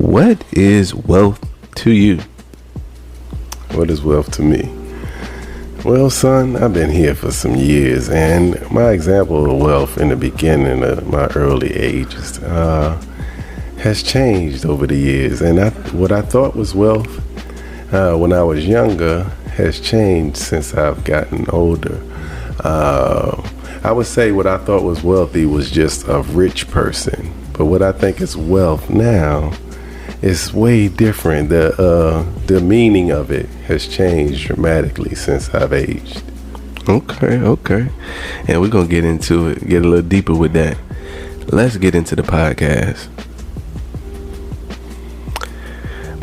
What is wealth to you? What is wealth to me? Well, son, I've been here for some years, and my example of wealth in the beginning of my early ages has changed over the years. And what I thought was wealth when I was younger has changed since I've gotten older. I would say what I thought was wealthy was just a rich person, but what I think is wealth now is way different. The meaning of it has changed dramatically since I've aged. Okay. And we're going to get into it, get a little deeper with that. Let's get into the podcast.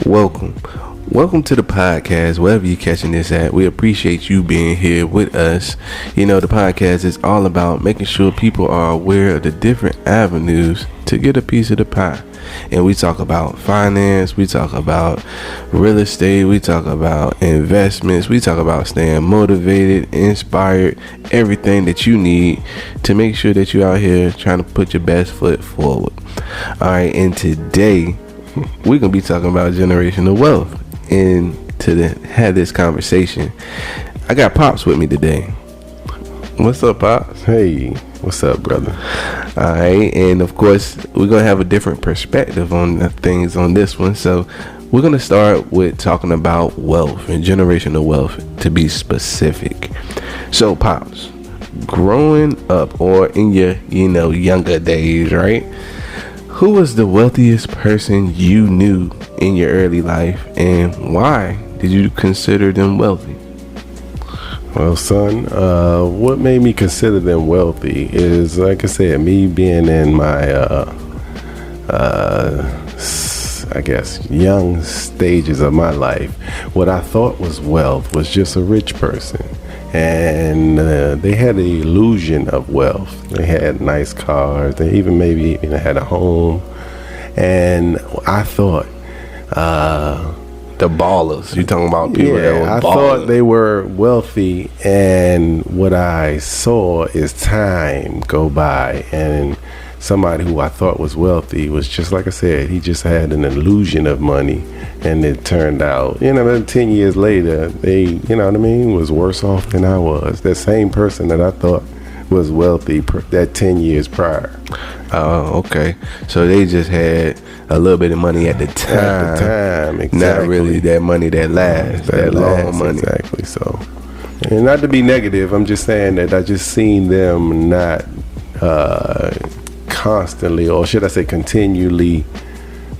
Welcome to the podcast, wherever you're catching this at. We appreciate you being here with us. You know, the podcast is all about making sure people are aware of the different avenues to get a piece of the pie. And we talk about finance, we talk about real estate, we talk about investments, we talk about staying motivated, inspired, everything that you need to make sure that you're out here trying to put your best foot forward. All right, and today we're going to be talking about generational wealth. And to have this conversation, I got Pops with me today. What's up, Pops? Hey, what's up, brother? All right, and of course, we're going to have a different perspective on the things on this one. So we're going to start with talking about wealth and generational wealth, to be specific. So, Pops, growing up or in your, younger days, right? Who was the wealthiest person you knew in your early life, and why did you consider them wealthy? Well, son, what made me consider them wealthy is, like I said, me being in my, young stages of my life. What I thought was wealth was just a rich person. And they had the illusion of wealth. They had nice cars. They maybe even had a home. And I thought, the ballers. You talking about people that were ballers. I thought they were wealthy, and what I saw is time go by, and somebody who I thought was wealthy was just like I said, he just had an illusion of money, and it turned out, 10 years later, they, was worse off than I was. That same person that I thought was wealthy that 10 years prior. Oh, okay. So they just had a little bit of money at the time. At the time, exactly. Not really that money that lasts, that long money. Exactly. So, and not to be negative, I'm just saying that I just seen them not constantly, or should I say continually,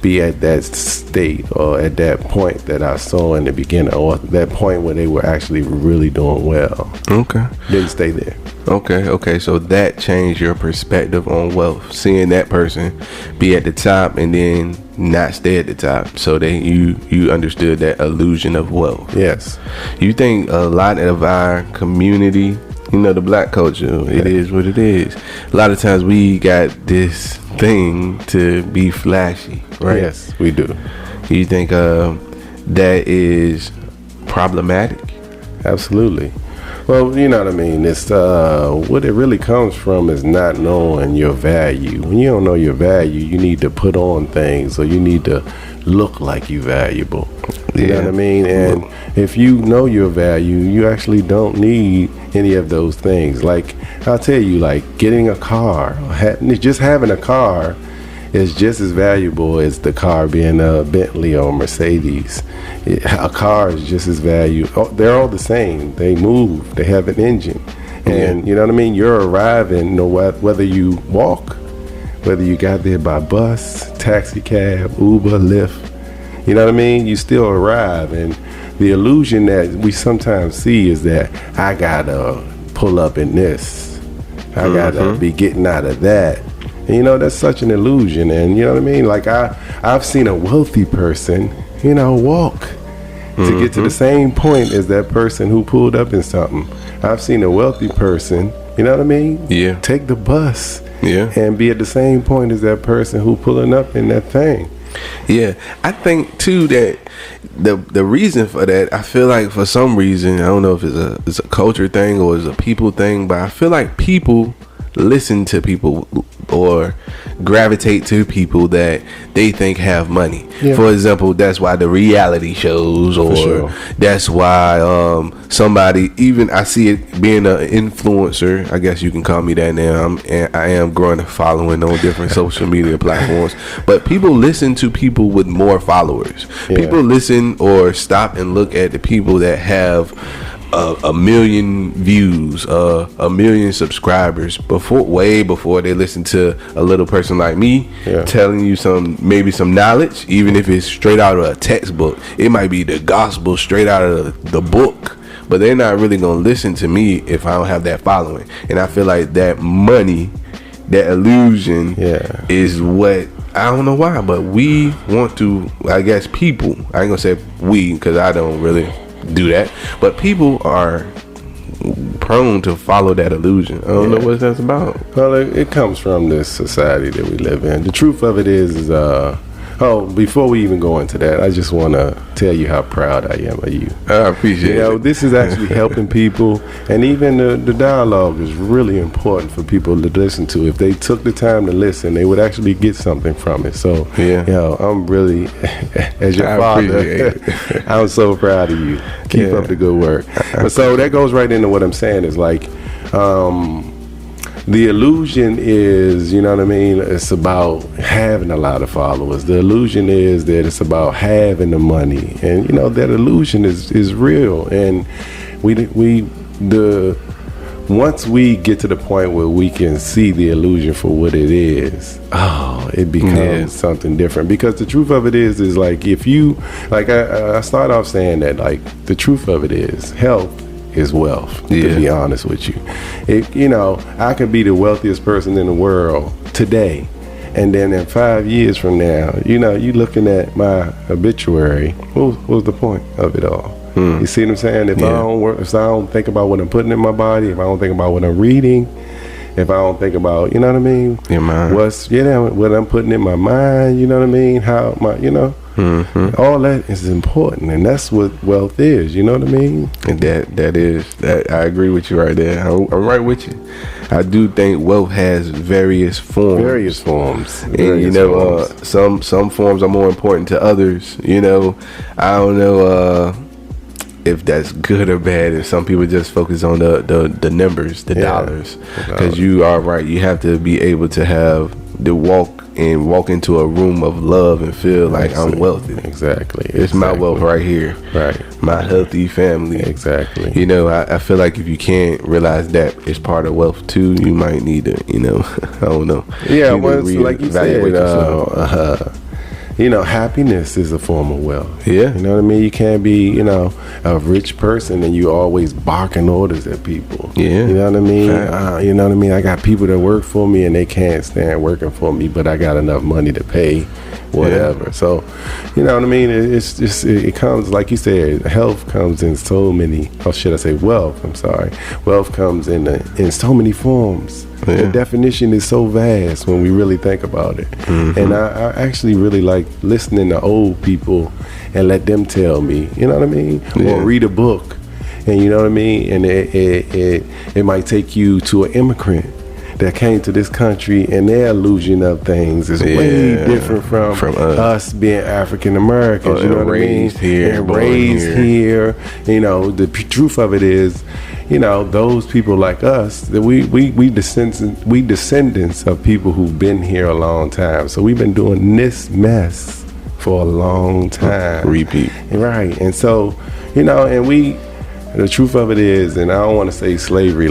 be at that state or at that point that I saw in the beginning, or that point where they were actually really doing well. Okay. Didn't stay there. Okay. So that changed your perspective on wealth, seeing that person be at the top and then not stay at the top. So you understood that illusion of wealth. Yes. You think a lot of our community, the black culture, it is what it is. A lot of times we got this thing to be flashy, right? Yes, we do. You think that is problematic? Absolutely. Well, you know what I mean. It's what it really comes from is not knowing your value. When you don't know your value, you need to put on things, or you need to look like you valuable. You know what I mean? And if you know your value, you actually don't need any of those things. Like, I'll tell you, like getting a car, just having a car is just as valuable as the car being a Bentley or a Mercedes. A car is just as valuable. They're all the same. They move. They have an engine. And you know what I mean? You're arriving, whether you walk, whether you got there by bus, taxi cab, Uber, Lyft. You know what I mean? You still arrive. And the illusion that we sometimes see is that I gotta pull up in this. I gotta be getting out of that. And, that's such an illusion. And you know what I mean? Like I've seen a wealthy person, walk to get to the same point as that person who pulled up in something. I've seen a wealthy person, you know what I mean? Yeah. Take the bus. Yeah. And be at the same point as that person who pulling up in that thing. Yeah, I think too that the reason for that, I feel like for some reason, I don't know if it's a culture thing or it's a people thing, but I feel like people listen to people or gravitate to people that they think have money. Yeah. For example, that's why the reality shows, or that's why somebody, even I see it being an influencer, I guess you can call me that now. I am growing a following on different social media platforms, but people listen to people with more followers. Yeah. People listen or stop and look at the people that have a million views, a million subscribers way before they listen to a little person like me telling you maybe some knowledge, even if it's straight out of a textbook. It might be the gospel straight out of the book, but they're not really gonna listen to me if I don't have that following. And I feel like that money, that illusion, is what, I don't know why, but we want to, I guess people, I ain't gonna say we because I don't really do that, but people are prone to follow that illusion. I don't know what that's about. Well, it comes from this society that we live in. The truth of it is before we even go into that, I just want to tell you how proud I am of you. I appreciate it. This is actually helping people, and even the dialogue is really important for people to listen to. If they took the time to listen, they would actually get something from it. So, I'm really, as your father, I'm so proud of you. Keep up the good work. But so that goes right into what I'm saying is like, the illusion is, you know what I mean, it's about having a lot of followers. The illusion is that it's about having the money. And, that illusion is real. And once we get to the point where we can see the illusion for what it is, it becomes something different. Because the truth of it is like, if you, like I start off saying that, like, the truth of it is health is wealth, to be honest with you. I could be the wealthiest person in the world today, and then in 5 years from now, you looking at my obituary, what's the point of it all? You see what I'm saying? If I don't think about what I'm putting in my body, if I don't think about what I'm reading, if I don't think about, you know what I mean? Your mind. What I'm putting in my mind, you know what I mean? How my, all that is important, and that's what wealth is. You know what I mean? And that I agree with you right there. I'm right with you. I do think wealth has various forms. And some forms are more important to others. I don't know if that's good or bad. If some people just focus on the numbers, the dollars, because you are right. You have to be able to have the walk into a room of love and feel like I'm wealthy. Exactly. It's my wealth right here. Right. My healthy family. Exactly. I feel like if you can't realize that it's part of wealth too, you might need to, I don't know. Yeah, well, like you said, happiness is a form of wealth. Yeah. You know what I mean? You can't be, a rich person and you always barking orders at people. Yeah. You know what I mean? You know what I mean? I got people that work for me and they can't stand working for me, but I got enough money to pay whatever. So, you know what I mean? It's just, it comes, like you said, health comes in so many, wealth, I'm sorry. Wealth comes in so many forms. Yeah. The definition is so vast when we really think about it. Mm-hmm. And I actually really like listening to old people and let them tell me, you know what I mean? Yeah. Or read a book, and you know what I mean? And it might take you to an immigrant that came to this country, and their illusion of things is way different from us being African Americans. You know what I mean? Raised here. The truth of it is, those people like us, that we descendants of people who've been here a long time. So we've been doing this mess for a long time. Repeat. Right. And so, the truth of it is, and I don't want to say slavery,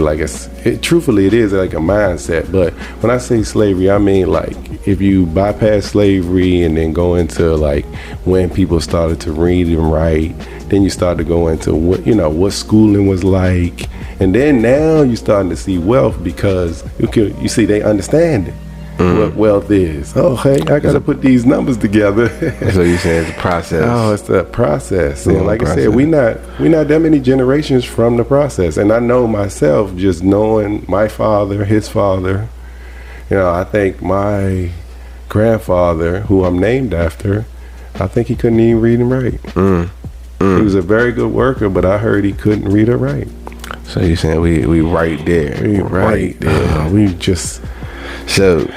truthfully it is like a mindset, but when I say slavery, I mean like if you bypass slavery and then go into like when people started to read and write, then you start to go into what schooling was like, and then now you're starting to see wealth because you see they understand it. What wealth is. Oh, hey, I got to put these numbers together. So you're saying it's a process. Oh, it's a process. And like I said, we not that many generations from the process. And I know myself, just knowing my father, his father, I think my grandfather, who I'm named after, I think he couldn't even read and write. He was a very good worker, but I heard he couldn't read or write. So you're saying we right there. We right there. We just so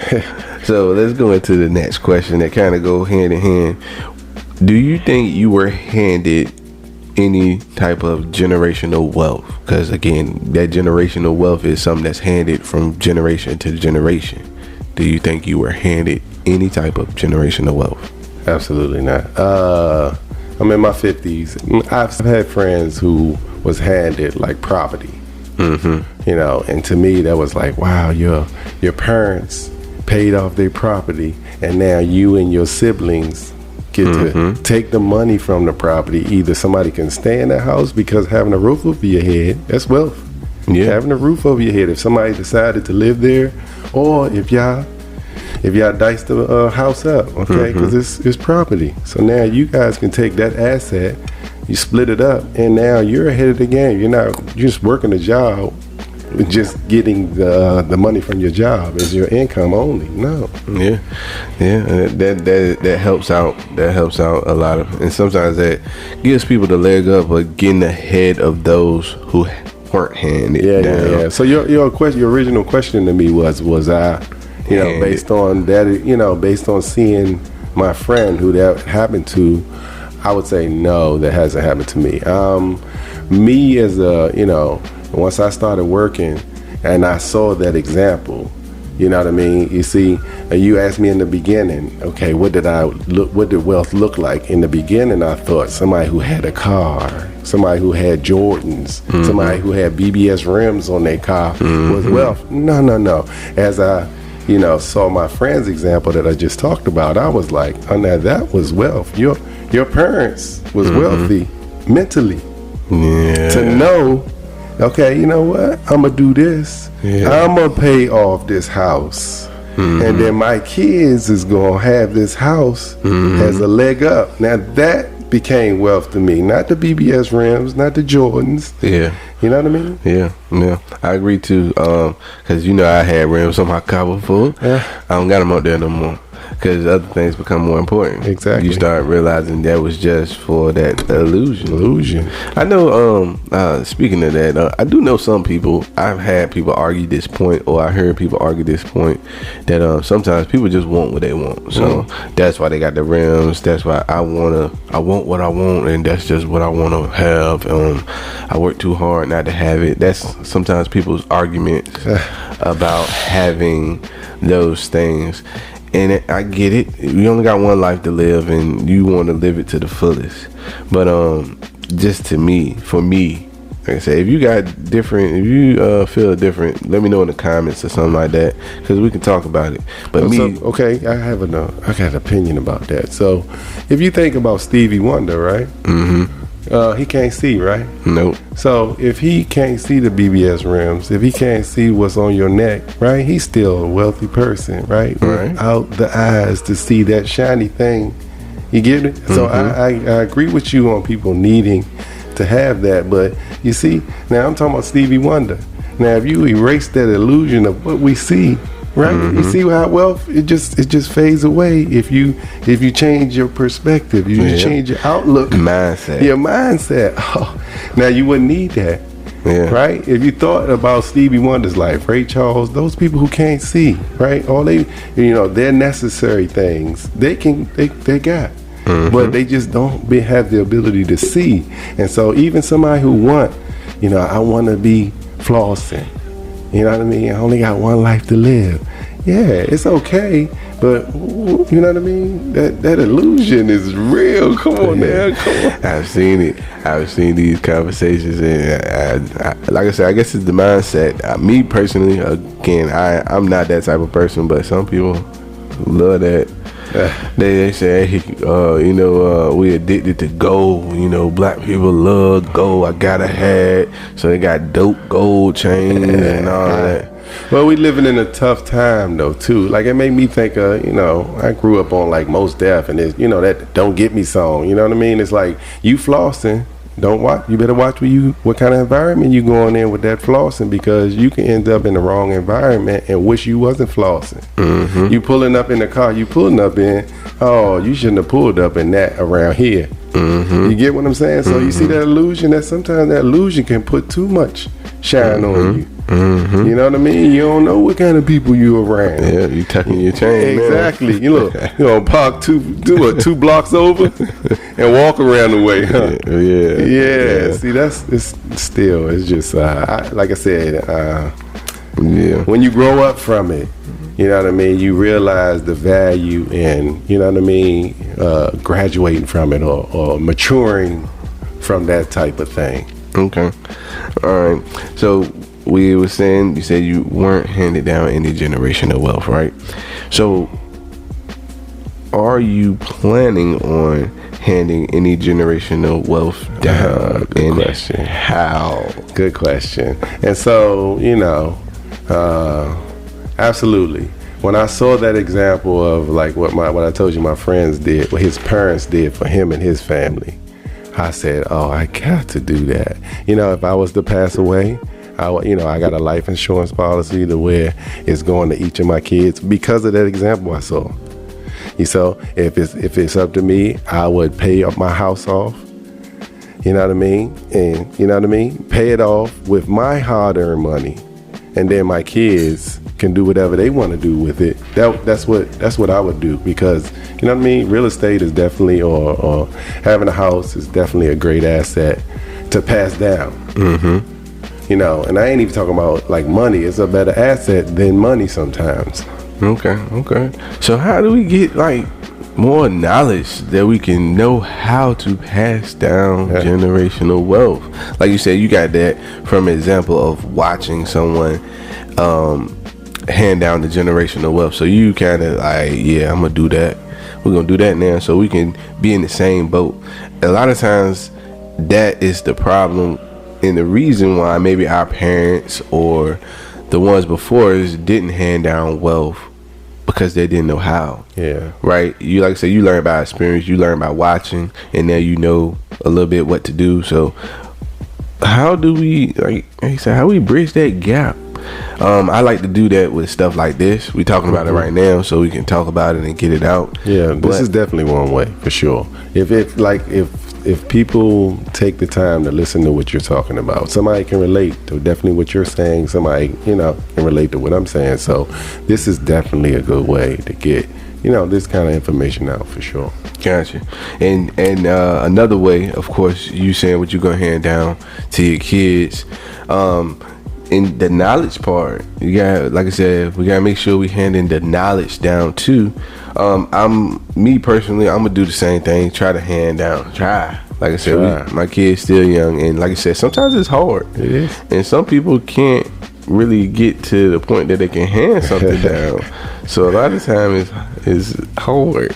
let's go into the next question that kind of go hand in hand. Do you think you were handed any type of generational wealth? Because again, that generational wealth is something that's handed from generation to generation. Do you think you were handed any type of generational wealth? Absolutely not. I'm in my 50s. I've had friends who was handed like property. You know, and to me that was like, wow, your parents paid off their property, and now you and your siblings get to take the money from the property. Either somebody can stay in the house because having a roof over your head, that's wealth. Yeah, having a roof over your head. If somebody decided to live there, or if y'all dice the house up, okay, because it's property. So now you guys can take that asset, you split it up, and now you're ahead of the game. You're just working a job, just getting the money from your job as your income only. No. Yeah. That helps out. That helps out a lot of, and sometimes that gives people the leg up, but getting ahead of those who weren't handed down. Yeah. So your original question to me was I, based on that, based on seeing my friend who that happened to, I would say no, that hasn't happened to me. Me as once I started working and I saw that example, you know what I mean? You see, you asked me in the beginning, okay, what did wealth look like? In the beginning, I thought somebody who had a car, somebody who had Jordans, somebody who had BBS rims on their car was wealth. No. As I saw my friend's example that I just talked about, I was like, oh, now that was wealth. Your parents was wealthy mentally. Yeah. To know, okay, you know what? I'm going to do this. Yeah. I'm going to pay off this house. And then my kids is going to have this house as a leg up. Now that became wealth to me. Not the BBS rims, not the Jordans. Yeah. You know what I mean? Yeah. I agree too. Because I had rims on my car before. Yeah. I don't got them out there no more. Because other things become more important. Exactly. You start realizing that was just for that illusion. I know, speaking of that, I do know some people, I've had people argue this point, or I heard people argue this point, that sometimes people just want what they want. So that's why they got the rims. That's why I want what I want, and that's just what I want to have. I work too hard not to have it. That's sometimes people's arguments about having those things. And I get it. You only got one life to live, and you want to live it to the fullest. But just for me, like I said, if you feel different, let me know in the comments or something like that, because we can talk about it. But okay, I got an opinion about that. So, if you think about Stevie Wonder, right? He can't see, right? Nope. So if he can't see the BBS rims, if he can't see what's on your neck, right? He's still a wealthy person, right? Right. Without the eyes to see that shiny thing. You get it? So I agree with you on people needing to have that, but you see, now I'm talking about Stevie Wonder. Now if you erase that illusion of what we see, right? You see how wealth it just fades away if you change your perspective, you change your outlook, your mindset. Oh, now you wouldn't need that, right? If you thought about Stevie Wonder's life, Ray Charles, those people who can't see, right? All they, their necessary things they got, but they just don't have the ability to see. And so even somebody who I want to be flossing. You know what I mean? I only got one life to live. Yeah, it's okay, but you know what I mean? That illusion is real. Come on now, come on. I've seen it. I've seen these conversations, and I, like I said, I guess it's the mindset. Me personally, again, I'm not that type of person, but some people love that. They say, we addicted to gold. Black people love gold. I gotta have. So they got dope gold chains and all that. Well, we living in a tough time though too. Like it made me think I grew up on like Mos Def and it's that Don't Get Me song. You know what I mean? It's like you flossing. You better watch what kind of environment you going in with that flossing, because you can end up in the wrong environment and wish you wasn't flossing. You pulling up in the car you pulling up in, oh, you shouldn't have pulled up in that around here. You get what I'm saying? So you see that illusion, that sometimes that illusion can put too much shine on you. You know what I mean? You don't know what kind of people you around. Yeah, you tucking your chain. Exactly. You know, park two blocks over and walk around the way. Huh? Yeah. See, it's just like I said. When you grow up from it, you know what I mean, you realize the value and, you know what I mean, graduating from it or maturing from that type of thing. Okay. All right. So we were saying, you said you weren't handed down any generational wealth, right? So are you planning on handing any generational wealth down? Good question. How? Good question. And so, you know, absolutely. When I saw that example of like what I told you my friends did, what his parents did for him and his family, I said, oh, I got to do that. You know, if I was to pass away, I got a life insurance policy to where it's going to each of my kids because of that example I saw. So if it's up to me, I would pay up my house off. You know what I mean? And you know what I mean? Pay it off with my hard-earned money, and then my kids can do whatever they want to do with it. That's what I would do, because you know what I mean? Real estate is definitely, or having a house is definitely a great asset to pass down. You know, and I ain't even talking about like money. It's a better asset than money sometimes. Okay. So how do we get like more knowledge that we can know how to pass down generational wealth? Like you said, you got that from an example of watching someone hand down the generational wealth. So you kind of like, yeah, I'm gonna do that. We're gonna do that now, so we can be in the same boat. A lot of times, that is the problem, and the reason why maybe our parents or the ones before us didn't hand down wealth, because they didn't know how. Yeah. Right? You, like I said, you learn by experience, you learn by watching, and now you know a little bit what to do. So how do we, like I said, how we bridge that gap? I like to do that with stuff like this. We're talking about it right now, so we can talk about it and get it out. Yeah, this is definitely one way for sure. If people take the time to listen to what you're talking about, somebody can relate to definitely what you're saying. Somebody, can relate to what I'm saying. So this is definitely a good way to get, this kind of information out for sure. Gotcha. And another way, of course, you saying what you're gonna hand down to your kids. In the knowledge part, you got, like I said, we gotta make sure we handing the knowledge down too. Me personally, I'm gonna do the same thing. Try to hand down. Like I said, my kid's still young, and like I said, sometimes it's hard. It is. And some people can't really get to the point that they can hand something down. So a lot of time is hard.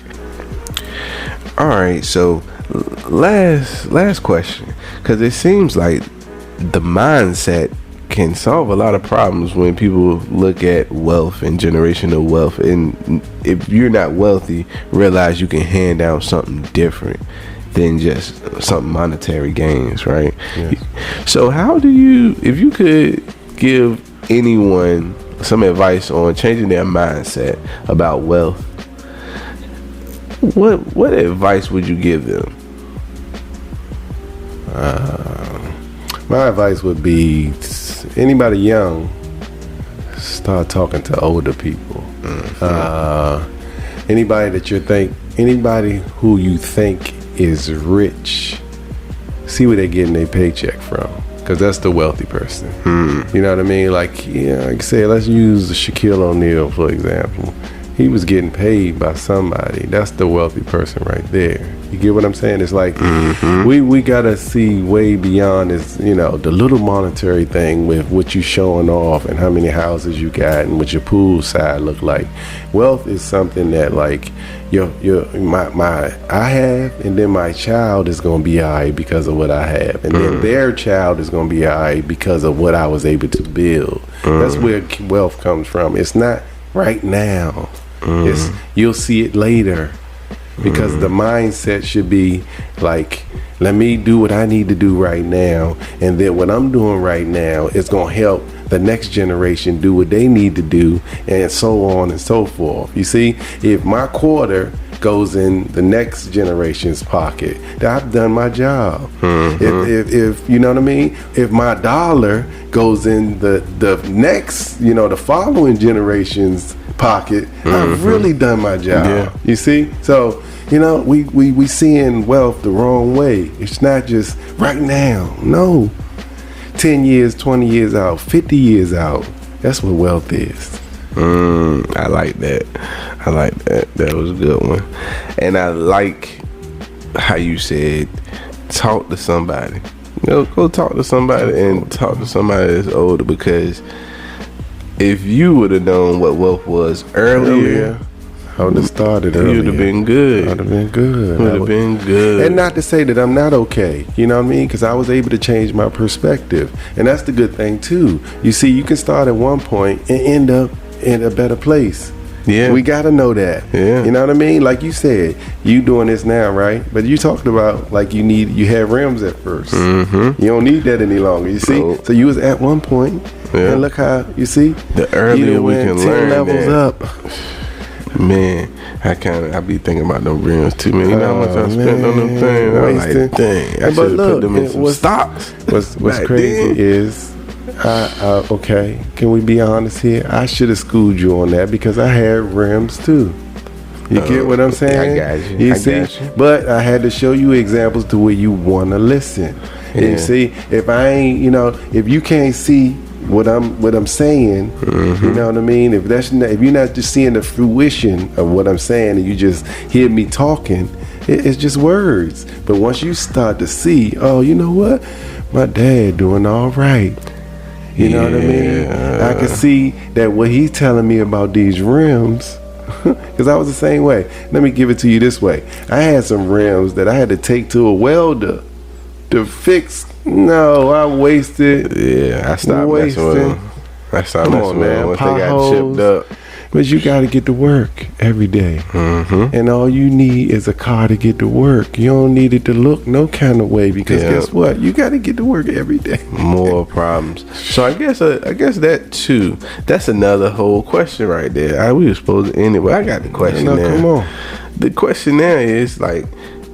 All right, so last question, because it seems like the mindset can solve a lot of problems when people look at wealth and generational wealth. And if you're not wealthy, realize you can hand down something different than just some monetary gains, right? Yes. So how do you, if you could give anyone some advice on changing their mindset about wealth, what advice would you give them? My advice would be, anybody young, start talking to older people. Anybody who you think is rich, see where they're getting their paycheck from, because that's the wealthy person. You know what I mean? Like I say, let's use Shaquille O'Neal for example. He was getting paid by somebody. That's the wealthy person right there. You get what I'm saying? It's like we gotta see way beyond this, the little monetary thing with what you showing off and how many houses you got and what your pool side look like. Wealth is something that like I have, and then my child is gonna be alright because of what I have, and then their child is gonna be alright because of what I was able to build. That's where wealth comes from. It's not right now. You'll see it later, because the mindset should be like, let me do what I need to do right now, and then what I'm doing right now is going to help the next generation do what they need to do, and so on and so forth. You see, if my quarter goes in the next generation's pocket, that I've done my job. If you know what I mean, if my dollar goes in the next, the following generation's pocket, I've really done my job. Yeah. You see? So, we seeing wealth the wrong way. It's not just right now. No. 10 years, 20 years out, 50 years out. That's what wealth is. I like that. That was a good one. And I like how you said, talk to somebody. Go talk to somebody and talk to somebody that's older, because if you would have known what wealth was earlier, I would have started earlier. You'd have been good. I'd have been good. Would have been good. And not to say that I'm not okay, you know what I mean? Because I was able to change my perspective. And that's the good thing too. You see, you can start at one point and end up in a better place. Yeah. We got to know that. Yeah. You know what I mean? Like you said, you doing this now, right? But you talked about like you had rims at first. You don't need that any longer. You see? Nope. So you was at one point, and look how, you see? The earlier we can 10 learn levels that. up. Man, I be thinking about them rims too, man. You know how much I spent on them things? I'm like, dang, I should have put them in some stocks. What's crazy is, okay, can we be honest here? I should have schooled you on that because I had rims too. You get what I'm saying? I got you. You see? But I had to show you examples to where you want to listen. Yeah. You see, if I ain't, if you can't see what I'm saying, you know what I mean? If you're not just seeing the fruition of what I'm saying, and you just hear me talking, it's just words. But once you start to see, oh, you know what, my dad doing all right. You know what I mean? I can see that what he's telling me about these rims, because I was the same way. Let me give it to you this way. I had some rims that I had to take to a welder to fix. No, I wasted. Yeah, I stopped messing with them. I stopped messing with them once they got chipped up. But you got to get to work every day. And all you need is a car to get to work. You don't need it to look no kind of way, because guess what? You got to get to work every day. More problems. So I guess that too. That's another whole question right there. We were supposed to end it, but I got the question now. Come on. The question now is like,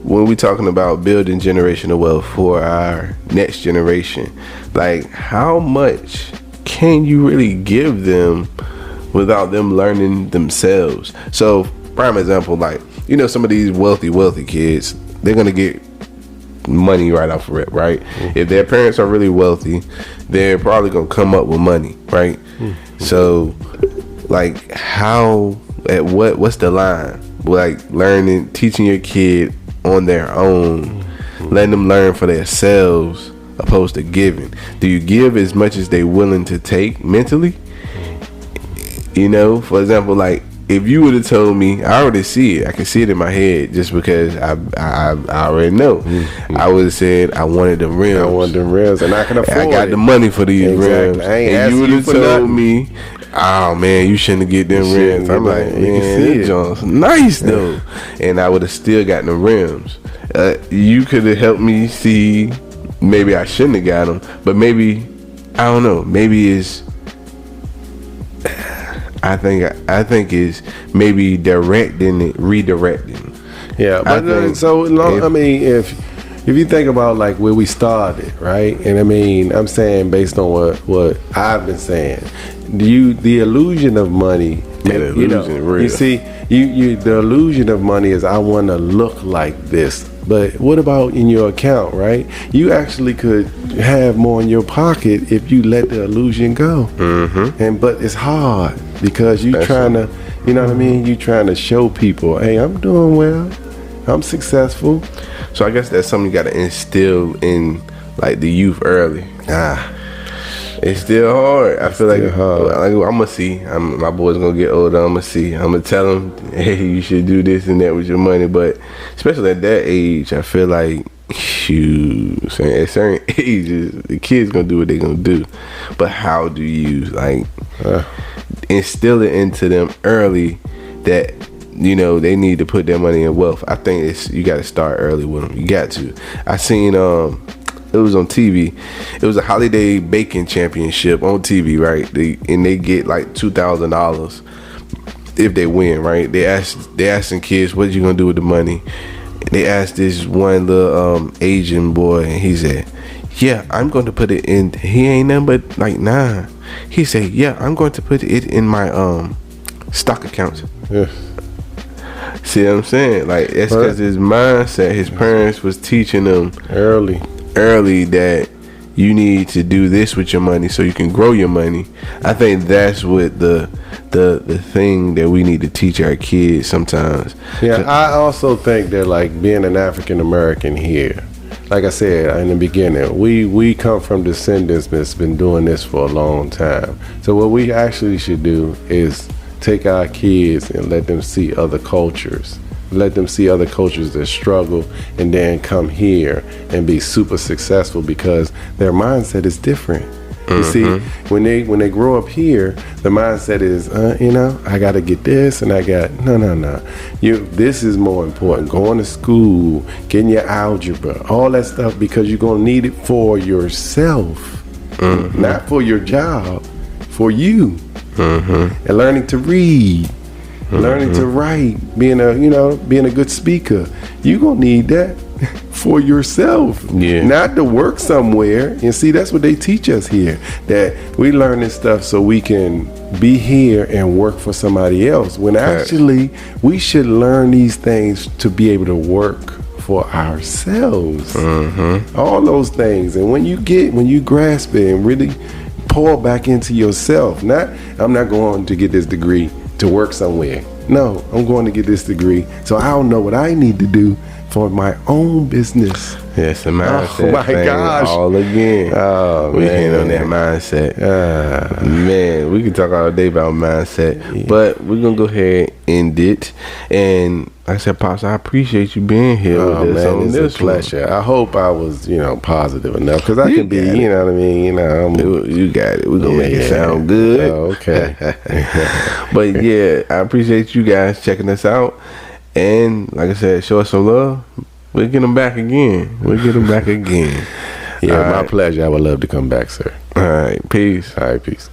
when we're talking about building generational wealth for our next generation, like how much can you really give them without them learning themselves? So, prime example, like, some of these wealthy kids, they're going to get money right off the rip, right? If their parents are really wealthy, they're probably going to come up with money, right? So, like, what's the line? Like, teaching your kid on their own, letting them learn for themselves opposed to giving. Do you give as much as they willing to take mentally? For example, like if you would have told me, I already see it, I can see it in my head just because I already know. I would have said I wanted the rims. And I can afford it. I got the money for these rims. I ain't and you would have told nothing. Me, oh man, you shouldn't get them rims. I'm like, man, you can see it. Jones nice though, and I would have still got the rims. You could have helped me see. Maybe I shouldn't have got them, but maybe I don't know. Maybe it's. I think it's maybe redirecting. Yeah, but if you think about like where we started, right? And I mean, I'm saying based on what I've been saying, the illusion of money. Real. You see, the illusion of money is I want to look like this. But what about in your account, right? You actually could have more in your pocket if you let the illusion go. But it's hard because you trying to, you know what I mean? You trying to show people, hey, I'm doing well, I'm successful. So I guess that's something you got to instill in like the youth early. It's still hard. I feel like I'm gonna see. My boy's gonna get older. I'm gonna see. I'm gonna tell him, hey, you should do this and that with your money. But especially at that age, I feel like, shoot, at certain ages, the kid's gonna do what they're gonna do. But how do you like instill it into them early that they need to put their money in wealth? I think you got to start early with them. You got to. I seen it was on TV. It was a holiday baking championship on TV, right? They get like $2,000, if they win, right? They asking kids, what you gonna do with the money? They asked this one little Asian boy, and he said, yeah, I'm going to put it in. He ain't nothing but like 9. He said, yeah, I'm going to put it in my stock account. Yeah. See what I'm saying? Like, that's because his mindset, his parents was teaching him early that you need to do this with your money so you can grow your money. I think that's what the thing that we need to teach our kids sometimes. Yeah, I also think that, like, being an African American here, like I said in the beginning, we come from descendants that's been doing this for a long time. So what we actually should do is take our kids and let them see other cultures. Let them see other cultures that struggle and then come here and be super successful because their mindset is different. You see, when they grow up here, the mindset is, I got to get this, and I got no. This is more important. Going to school, getting your algebra, all that stuff, because you're gonna need it for yourself, not for your job, for you. And learning to read, learning to write, being a good speaker. You're gonna need that for yourself, not to work somewhere. And see, that's what they teach us here, that we learn this stuff so we can be here and work for somebody else, when actually we should learn these things to be able to work for ourselves. All those things. And when you grasp it and really pour back into yourself, I'm not going to get this degree to work somewhere. No, I'm going to get this degree so I'll know what I need to do for my own business. Yes, the mindset. Oh my gosh! All again. Oh, we hit on that mindset. Man, we can talk all day about mindset, but we're gonna go ahead and end it. And like I said, Pops, I appreciate you being here with us on this. It's a pleasure. I hope I was, positive enough, because I can be, you know what I mean. You got it. We're gonna make it sound good. Okay. But yeah, I appreciate you guys checking us out. And like I said, show us some love. We'll get them back again. Yeah, my pleasure. I would love to come back, sir. All right. Peace. All right, peace.